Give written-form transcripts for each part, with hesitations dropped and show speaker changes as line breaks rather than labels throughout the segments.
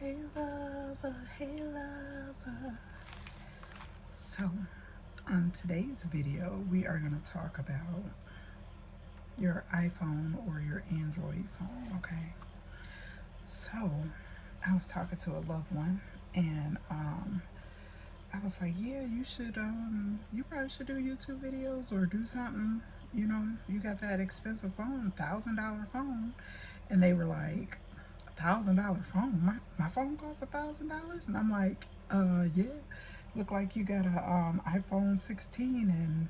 Hey lover, hey lover. So, on today's video, we are going to talk about your iPhone or your Android phone, okay? So, I was talking to a loved one, and I was like, yeah, you probably should do YouTube videos or do something. You know, you got that expensive phone, $1,000 phone. And they were like, $1,000 phone? My phone costs $1,000? And I'm like, yeah. Look like you got a iPhone 16, and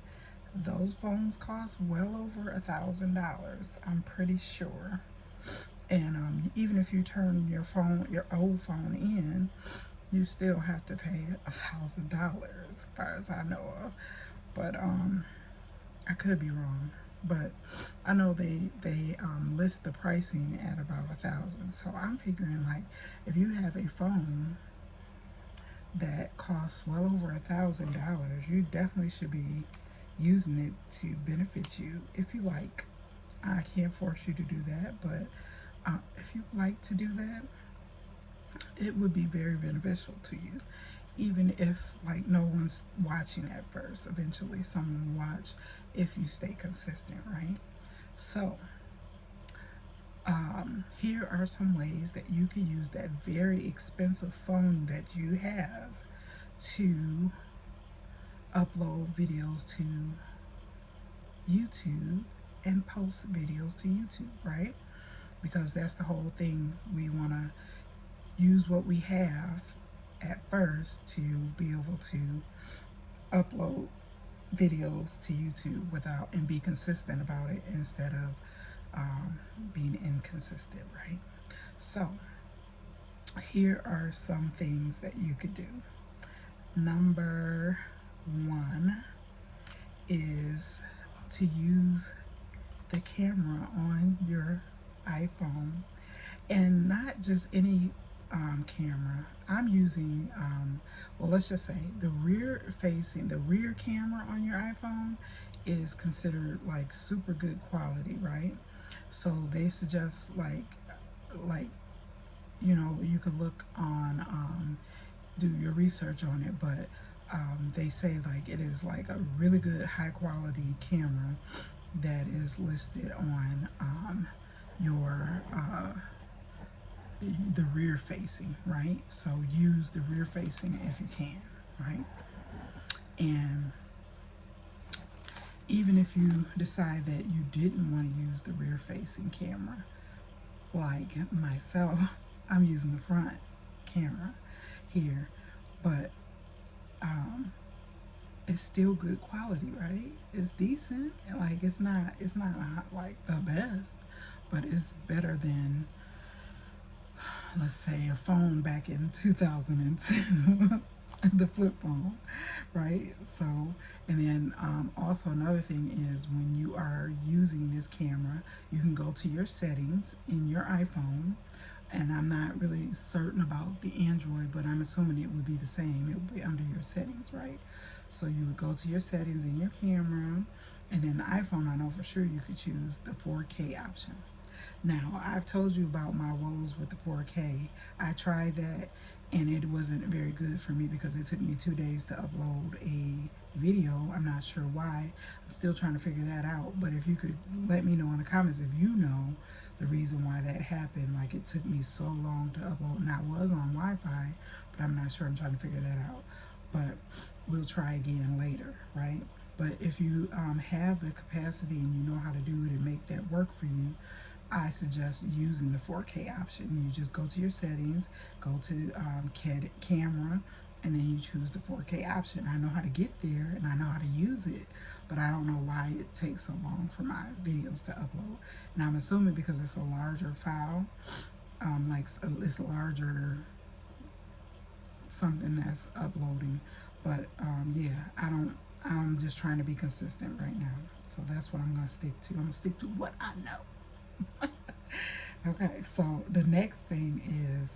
those phones cost well over $1,000. I'm pretty sure. And even if you turn your old phone in, you still have to pay $1,000, as far as I know of. But I could be wrong. But I know they list the pricing at about 1,000. So I'm figuring, like, if you have a phone that costs well over $1,000, you definitely should be using it to benefit you if you like. I can't force you to do that, but if you like to do that, it would be very beneficial to you. Even if, like, no one's watching at first, eventually someone will watch if you stay consistent, right? So here are some ways that you can use that very expensive phone that you have to upload videos to YouTube and post videos to YouTube, right? Because that's the whole thing. We want to use what we have at first to be able to upload videos to YouTube and be consistent about it instead of being inconsistent, right? So here are some things that you could do. Number one is to use the camera on your iPhone, and not just any camera. I'm using, well, let's just say the rear camera on your iPhone is considered like super good quality, right? So they suggest, like you could look on, do your research on it, but they say like it is like a really good high quality camera that is listed on your the rear facing, right? So use the rear facing if you can, right? And even if you decide that you didn't want to use the rear facing camera, like myself, I'm using the front camera here, but it's still good quality, right? It's decent. Like, it's not like the best, but it's better than, let's say, a phone back in 2002, the flip phone, right? So, and then also another thing is, when you are using this camera, you can go to your settings in your iPhone, and I'm not really certain about the Android, but I'm assuming it would be the same. It would be under your settings, right? So you would go to your settings in your camera, and then the iPhone, I know for sure you could choose the 4K option. Now, I've told you about my woes with the 4K. I tried that, and it wasn't very good for me because it took me 2 days to upload a video. I'm not sure why. I'm still trying to figure that out. But if you could let me know in the comments if you know the reason why that happened. Like, it took me so long to upload, and I was on Wi-Fi, but I'm not sure. I'm trying to figure that out. But we'll try again later, right? But if you have the capacity and you know how to do it and make that work for you, I suggest using the 4K option. You just go to your settings, go to camera, and then you choose the 4K option. I know how to get there and I know how to use it, but I don't know why it takes so long for my videos to upload. And I'm assuming because it's a larger file, like it's larger something that's uploading. But yeah, I'm just trying to be consistent right now. So that's what I'm gonna stick to. I'm gonna stick to what I know. Okay, so the next thing is,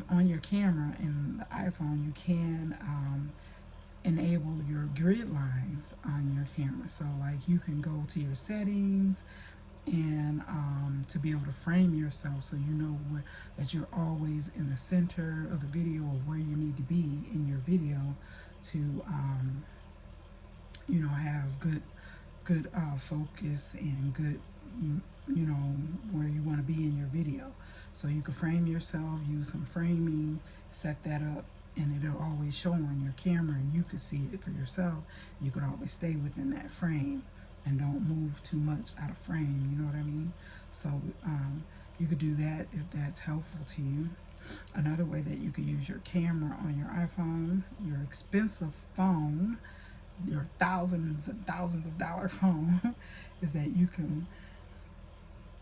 on your camera in the iPhone, you can enable your grid lines on your camera. So, like, you can go to your settings and to be able to frame yourself so you know that you're always in the center of the video or where you need to be in your video to have good focus and good where you want to be in your video. So you can frame yourself, use some framing, set that up, and it'll always show on your camera and you can see it for yourself. You can always stay within that frame and don't move too much out of frame, you know what I mean? So you could do that if that's helpful to you. Another way that you could use your camera on your iPhone, your expensive phone, your thousands and thousands of dollar phone, is that you can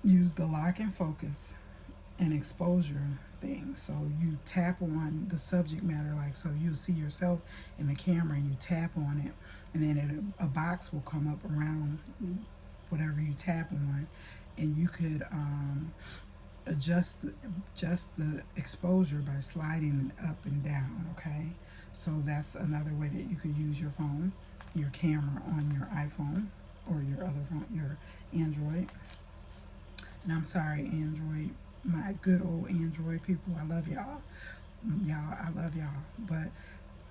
use the lock and focus and exposure thing. So you tap on the subject matter, like, so you'll see yourself in the camera and you tap on it, and then a box will come up around whatever you tap on, and you could adjust the exposure by sliding it up and down. Okay, so that's another way that you could use your phone, your camera on your iPhone or your other phone, your Android. And I'm sorry, Android, my good old Android people, I love y'all. I love y'all. But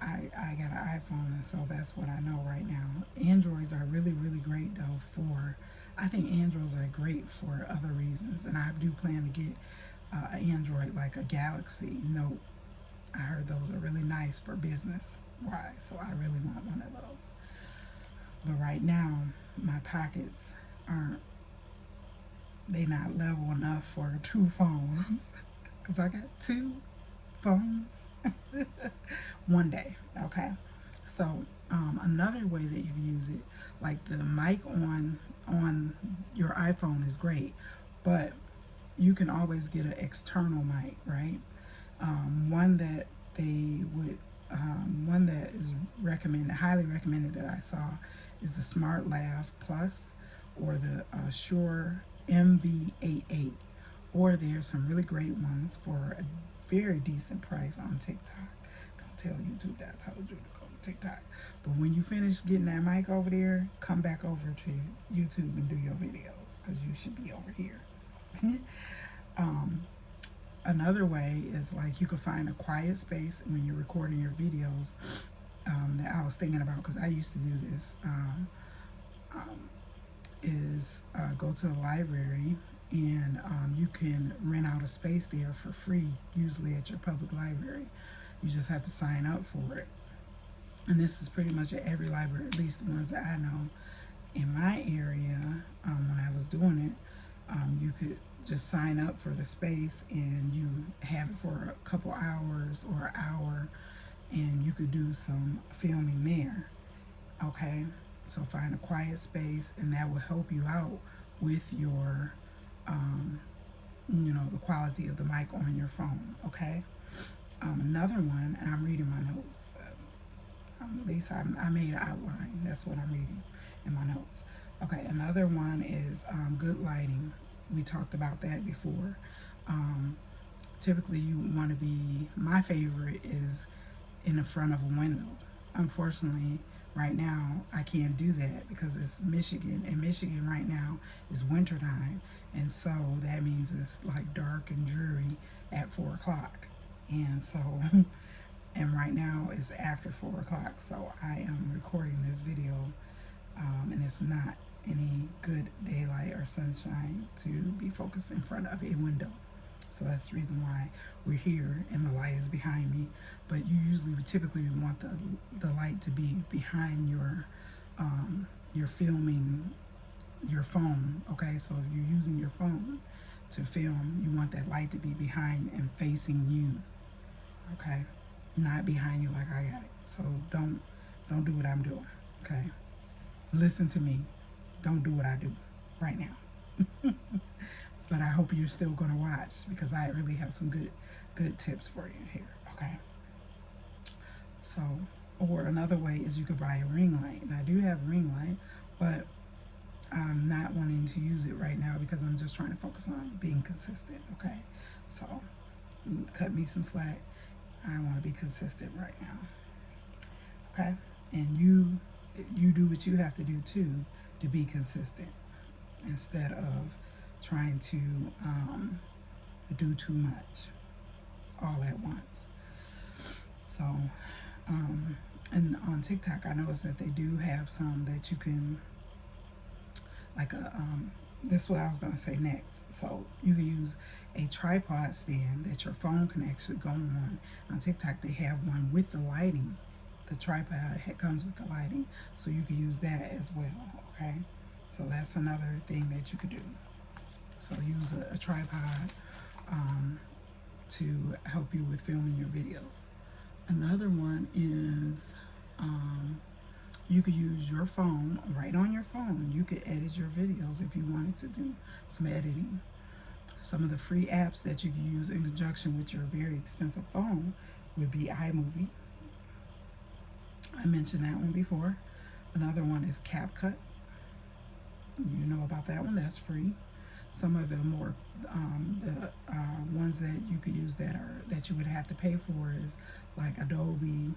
I got an iPhone, and so that's what I know right now. Androids are really, really great, though, I think Androids are great for other reasons. And I do plan to get an Android, like a Galaxy Note. I heard those are really nice for business. Why? So I really want one of those. But right now, my pockets they not level enough for 2 phones because I got 2 phones. One day. Okay, so another way that you use it, like the mic on your iPhone is great, but you can always get an external mic, right? One that one that is highly recommended that I saw is the Smart Lav Plus or the Shure MV88, or there's some really great ones for a very decent price on TikTok. Don't tell YouTube that I told you to go to TikTok. But when you finish getting that mic over there, come back over to YouTube and do your videos, because you should be over here. Another way is, like, you could find a quiet space when you're recording your videos, that I was thinking about, because I used to do this, is go to the library, and you can rent out a space there for free, usually at your public library. You just have to sign up for it. And this is pretty much at every library, at least the ones that I know. In my area, when I was doing it, you could just sign up for the space and you have it for a couple hours or an hour, and you could do some filming there. Okay, so find a quiet space, and that will help you out with your the quality of the mic on your phone. Okay, another one, and I'm reading my notes, at least I made an outline, that's what I'm reading in my notes. Okay, another one is good lighting. We talked about that before. Typically you want to be, my favorite is in the front of a window. Unfortunately, right now I can't do that because it's Michigan, and Michigan right now is wintertime, and so that means it's like dark and dreary at 4 o'clock. And so and right now it's after 4 o'clock, so I am recording this video, and it's not any good daylight or sunshine to be focused in front of a window. So that's the reason why we're here and the light is behind me. But you typically want the light to be behind your filming your phone. Okay, so if you're using your phone to film, you want that light to be behind and facing you. Okay, not behind you like I got it. So don't do what I'm doing. Okay, listen to me. Don't do what I do right now. But I hope you're still going to watch, because I really have some good tips for you here. Okay, so, or another way is you could buy a ring light. And I do have a ring light, but I'm not wanting to use it right now because I'm just trying to focus on being consistent. Okay, so cut me some slack. I want to be consistent right now. Okay, and you do what you have to do too to be consistent, instead of trying to do too much all at once. So, and on TikTok, I noticed that they do have some that you can, like this is what I was going to say next. So you can use a tripod stand that your phone can actually go on. On TikTok, they have one with the lighting. The tripod comes with the lighting, so you can use that as well, okay? So that's another thing that you could do. So use a tripod to help you with filming your videos. Another one is you could use your phone, right on your phone. You could edit your videos if you wanted to do some editing. Some of the free apps that you can use in conjunction with your very expensive phone would be iMovie. I mentioned that one before. Another one is CapCut. You know about that one, that's free. Some of the more ones that you could use that you would have to pay for is like Adobe,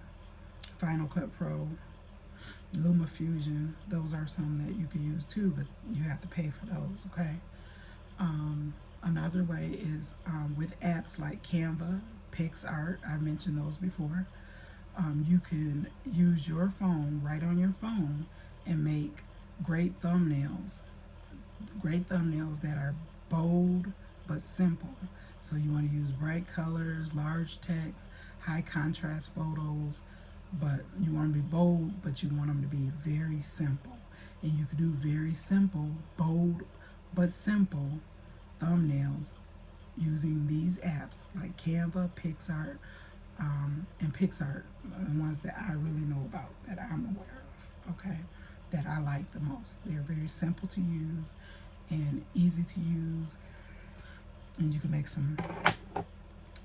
Final Cut Pro, LumaFusion. Those are some that you could use too, but you have to pay for those, okay? Another way is with apps like Canva, PixArt. I've mentioned those before. You can use your phone, right on your phone, and make great thumbnails that are bold but simple. So you want to use bright colors, large text, high contrast photos, but you want to be bold, but you want them to be very simple. And you can do very simple, bold but simple thumbnails using these apps like Canva, PixArt, and PixArt, the ones that I really know about, that I'm aware of, okay, that I like the most. They're very simple to use and easy to use, and you can make some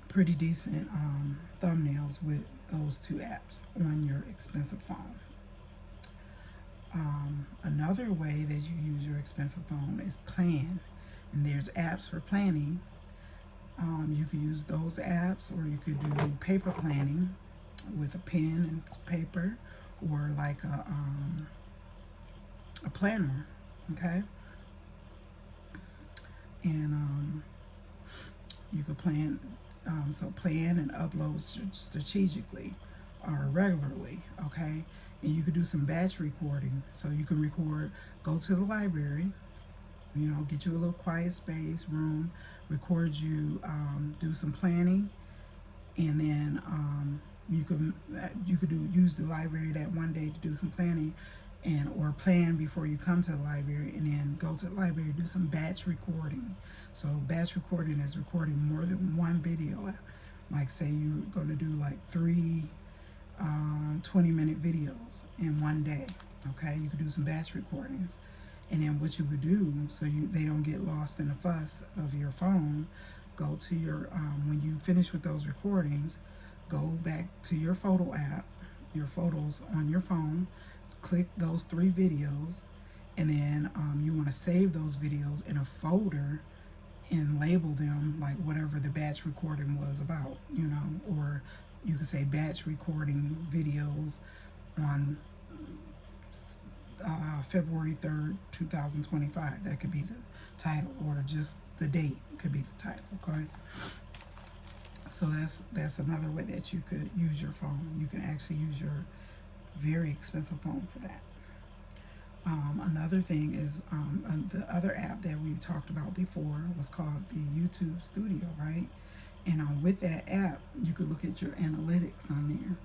pretty decent thumbnails with those two apps on your expensive phone. Another way that you use your expensive phone is Plan, and there's apps for planning. You could use those apps, or you could do paper planning with a pen and paper, or like a planner, okay? And you could plan, plan and upload strategically or regularly, okay? And you could do some batch recording. So you can record, go to the library, you know, get you a little quiet space, room, record you, do some planning, and then you could use the library that one day to do some planning, or plan before you come to the library, and then go to the library, do some batch recording. So batch recording is recording more than one video. Like say you're going to do like 3 20-minute videos in one day, okay? You could do some batch recordings. And then what you would do, so they don't get lost in the fuss of your phone, go to your, when you finish with those recordings, go back to your photo app, your photos on your phone, click those 3 videos, and then you want to save those videos in a folder and label them like whatever the batch recording was about, you know, or you could say batch recording videos on February 3rd, 2025. That could be the title, or just the date could be the title, okay? So that's another way that you could use your phone. You can actually use your very expensive phone for that. Another thing is the other app that we talked about before was called the YouTube Studio, right? And with that app, you could look at your analytics on there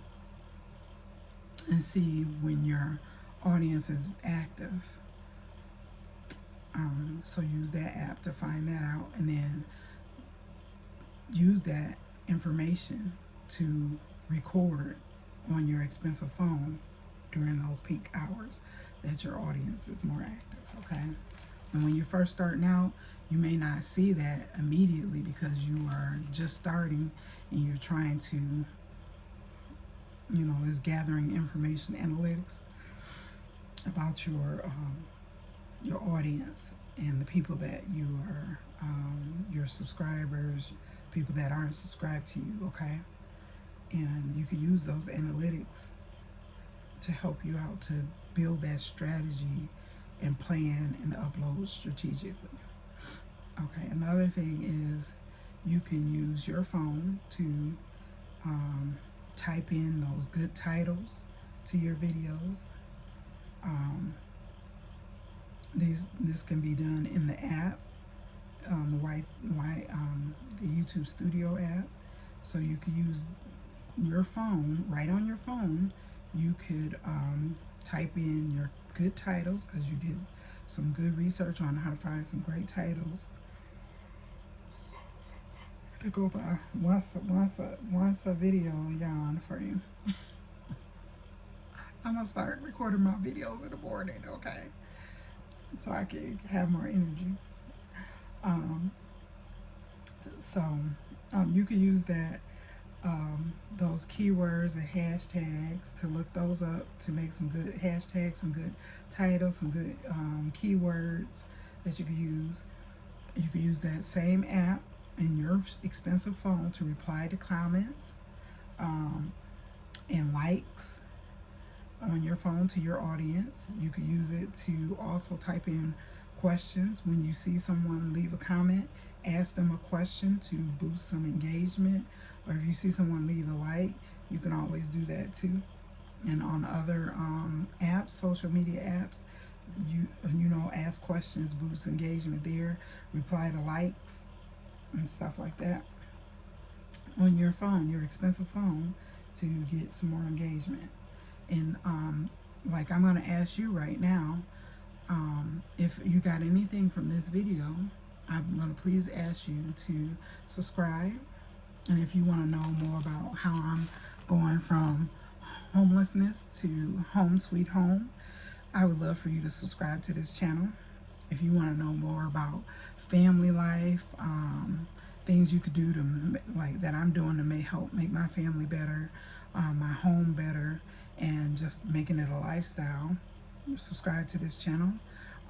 and see when your audience is active. So use that app to find that out, and then use that information to record on your expensive phone during those peak hours that your audience is more active, okay? And when you're first starting out, you may not see that immediately because you are just starting and you're trying to, you know, is gathering information, analytics about your audience and the people that you are, your subscribers, people that aren't subscribed to you, okay? And you can use those analytics to help you out to build that strategy and plan and upload strategically. Okay, another thing is you can use your phone to um, type in those good titles to your videos. Um, this can be done in the app, the YouTube Studio app. So you could use your phone, right on your phone. You could type in your good titles because you did some good research on how to find some great titles to go by. Once a video yawn for you. I'm gonna start recording my videos in the morning, okay? So I can have more energy. Um, so you can use those keywords and hashtags to look those up to make some good hashtags, some good titles, some good keywords that you can use. You can use that same app in your expensive phone to reply to comments and likes on your phone to your audience. You could use it to also type in questions. When you see someone leave a comment, ask them a question to boost some engagement. Or if you see someone leave a like, you can always do that too. And on other apps, social media apps, you know, ask questions, boost engagement there, reply to likes and stuff like that on your phone, your expensive phone, to get some more engagement. And like I'm going to ask you right now, if you got anything from this video, I'm going to please ask you to subscribe. And if you want to know more about how I'm going from homelessness to home sweet home, I would love for you to subscribe to this channel. If you want to know more about family life, things you could do to like that I'm doing to help make my family better, my home better, and just making it a lifestyle, subscribe to this channel.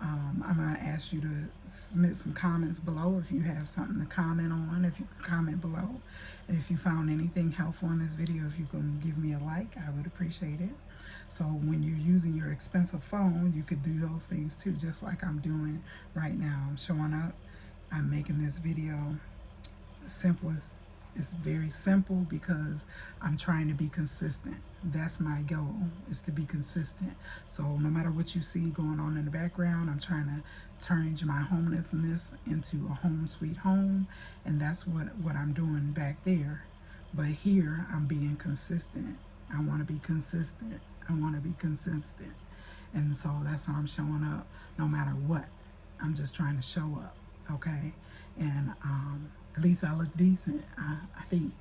I'm going to ask you to submit some comments below if you have something to comment on. If you can comment below. And if you found anything helpful in this video, if you can give me a like, I would appreciate it. So when you're using your expensive phone, you could do those things too, just like I'm doing right now. I'm showing up. I'm making this video as simple as it's very simple because I'm trying to be consistent. That's my goal, is to be consistent. So no matter what you see going on in the background, I'm trying to turn my homelessness into a home sweet home. And that's what I'm doing back there. But here I'm being consistent. I want to be consistent. I want to be consistent. And so that's why I'm showing up no matter what. I'm just trying to show up, okay? And at least I look decent, I think.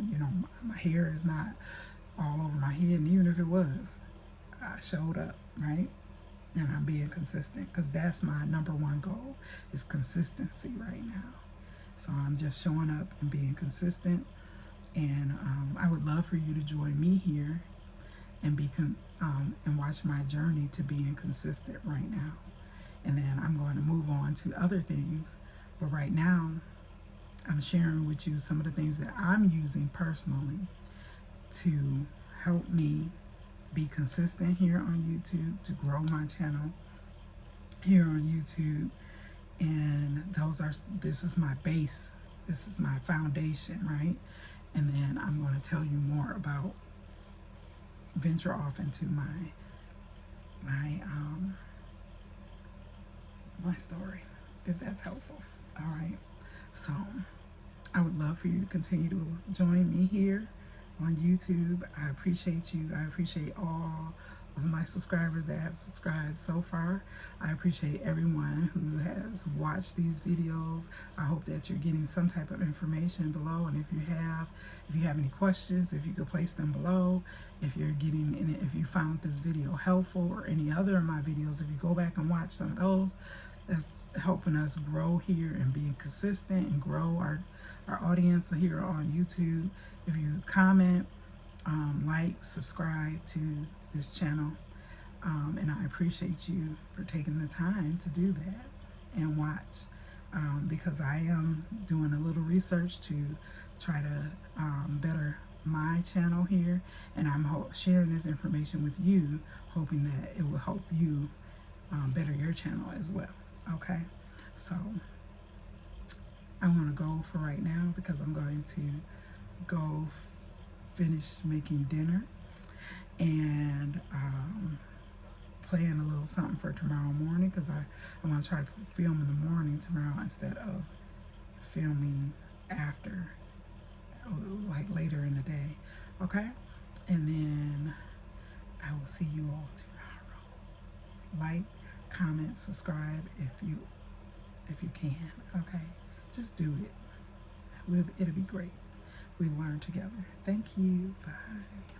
You know, my hair is not all over my head, and even if it was, I showed up, right? And I'm being consistent because that's my number one goal, is consistency right now. So I'm just showing up and being consistent. And I would love for you to join me here and and watch my journey to being consistent right now. And then I'm going to move on to other things. But right now, I'm sharing with you some of the things that I'm using personally to help me be consistent here on YouTube, to grow my channel here on YouTube. And this is my base. This is my foundation, right? And then I'm going to tell you more about, venture off into my story, if that's helpful. All right. So I would love for you to continue to join me here on YouTube. I appreciate you. I appreciate all of my subscribers that have subscribed so far. I appreciate everyone who has watched these videos. I hope that you're getting some type of information below. And if you have any questions, if you could place them below. If you found this video helpful, or any other of my videos, if you go back and watch some of those, that's helping us grow here and being consistent and grow our audience here on YouTube. If you comment, like, subscribe to this channel, and I appreciate you for taking the time to do that and watch, because I am doing a little research to try to better my channel here, and I'm sharing this information with you, hoping that it will help you better your channel as well. Okay, so I want to go for right now because I'm going to go finish making dinner and plan a little something for tomorrow morning because I want to try to film in the morning tomorrow instead of filming after, like later in the day. Okay? And then I will see you all tomorrow. Like, comment, subscribe if you can. Okay? Just do it. It'll be great. We learn together. Thank you. Bye.